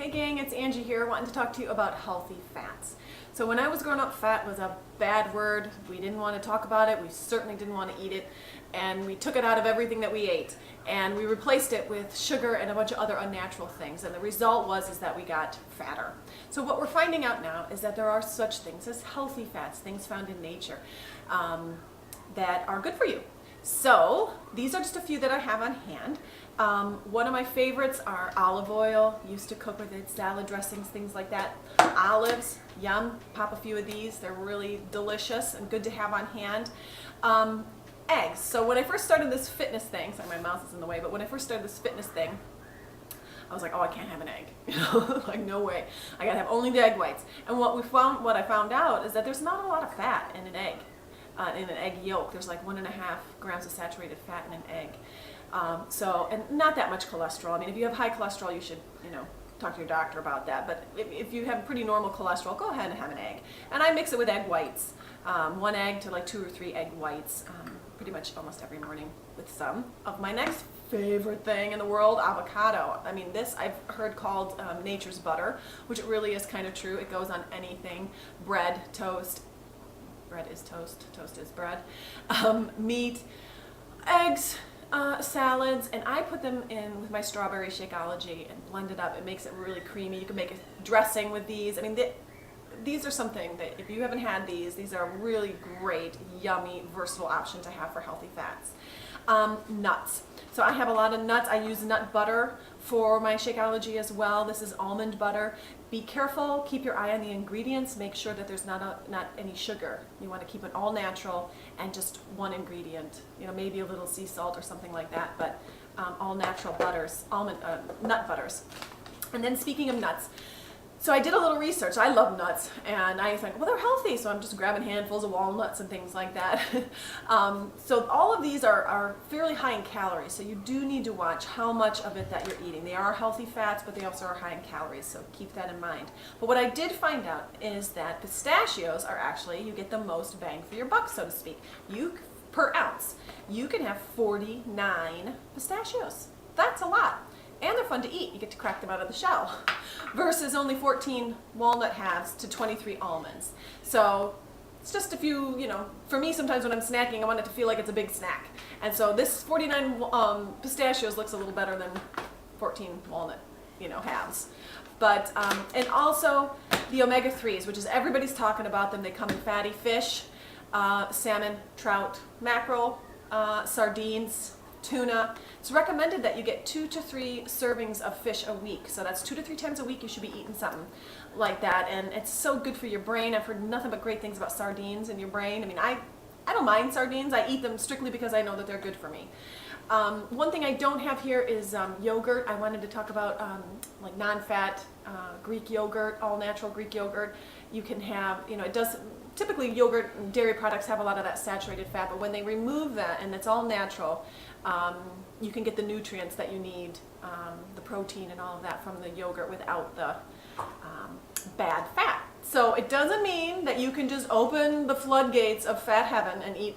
Hey gang, it's Angie here, wanting to talk to you about healthy fats. So when I was growing up, fat was a bad word. We didn't want to talk about it. We certainly didn't want to eat it. And we took it out of everything that we ate. And we replaced it with sugar and a bunch of other unnatural things. And the result is that we got fatter. So what we're finding out now is that there are such things as healthy fats, things found in nature, that are good for you. So these are just a few that I have on hand. One of my favorites are olive oil. Used to cook with it, salad dressings, things like that. Olives, yum, pop a few of these. They're really delicious and good to have on hand. Eggs. So when I first started this fitness thing, sorry my mouse is in the way, but when I first started this fitness thing, I was like, oh, I can't have an egg. You know, like no way. I gotta have only the egg whites. And what I found out is that there's not a lot of fat in an egg. In an egg yolk, there's like 1.5 grams of saturated fat in an egg. And not that much cholesterol. I mean, if you have high cholesterol, you should, talk to your doctor about that. But if you have pretty normal cholesterol, go ahead and have an egg. And I mix it with egg whites. 1 egg to like 2 or 3 egg whites, pretty much almost every morning with some of my next favorite thing in the world, avocado. I mean, this I've heard called nature's butter, which it really is kind of true. It goes on anything, bread, toast. Bread is toast, toast is bread, meat, eggs, salads, and I put them in with my strawberry Shakeology and blend it up. It makes it really creamy. You can make a dressing with these. I mean, these are something that if you haven't had these are a really great, yummy, versatile option to have for healthy fats. Nuts. So I have a lot of nuts. I use nut butter for my Shakeology as well. This is almond butter. Be careful, keep your eye on the ingredients. Make sure that there's not any sugar. You want to keep it all natural and just one ingredient. Maybe a little sea salt or something like that, but all natural butters, nut butters. And then speaking of nuts, so I did a little research. I love nuts, and I think, well, they're healthy, so I'm just grabbing handfuls of walnuts and things like that. So all of these are fairly high in calories, so you do need to watch how much of it that you're eating. They are healthy fats, but they also are high in calories, so keep that in mind. But what I did find out is that pistachios are actually, you get the most bang for your buck, so to speak. Per ounce, you can have 49 pistachios. That's a lot. And they're fun to eat. You get to crack them out of the shell. Versus only 14 walnut halves to 23 almonds. So it's just a few, for me sometimes when I'm snacking, I want it to feel like it's a big snack. And so this 49 pistachios looks a little better than 14 walnut, halves. But, and also the omega-3s, which is everybody's talking about them. They come in fatty fish, salmon, trout, mackerel, sardines, tuna. It's recommended that you get 2 to 3 servings of fish a week. So that's 2 to 3 times a week you should be eating something like that. And it's so good for your brain. I've heard nothing but great things about sardines in your brain. I mean, I don't mind sardines. I eat them strictly because I know that they're good for me. One thing I don't have here is yogurt. I wanted to talk about like non-fat Greek yogurt, all natural Greek yogurt. You can have, typically yogurt and dairy products have a lot of that saturated fat, but when they remove that and it's all natural, you can get the nutrients that you need, the protein and all of that from the yogurt without the bad fat. So it doesn't mean that you can just open the floodgates of fat heaven and eat,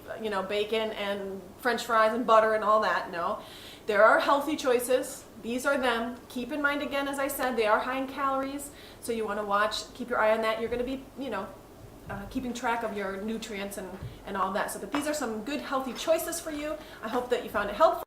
bacon and French fries and butter and all that. No, there are healthy choices. These are them. Keep in mind, again, as I said, they are high in calories. So you want to keep your eye on that. You're going to be, keeping track of your nutrients and all that. So, but these are some good healthy choices for you. I hope that you found it helpful.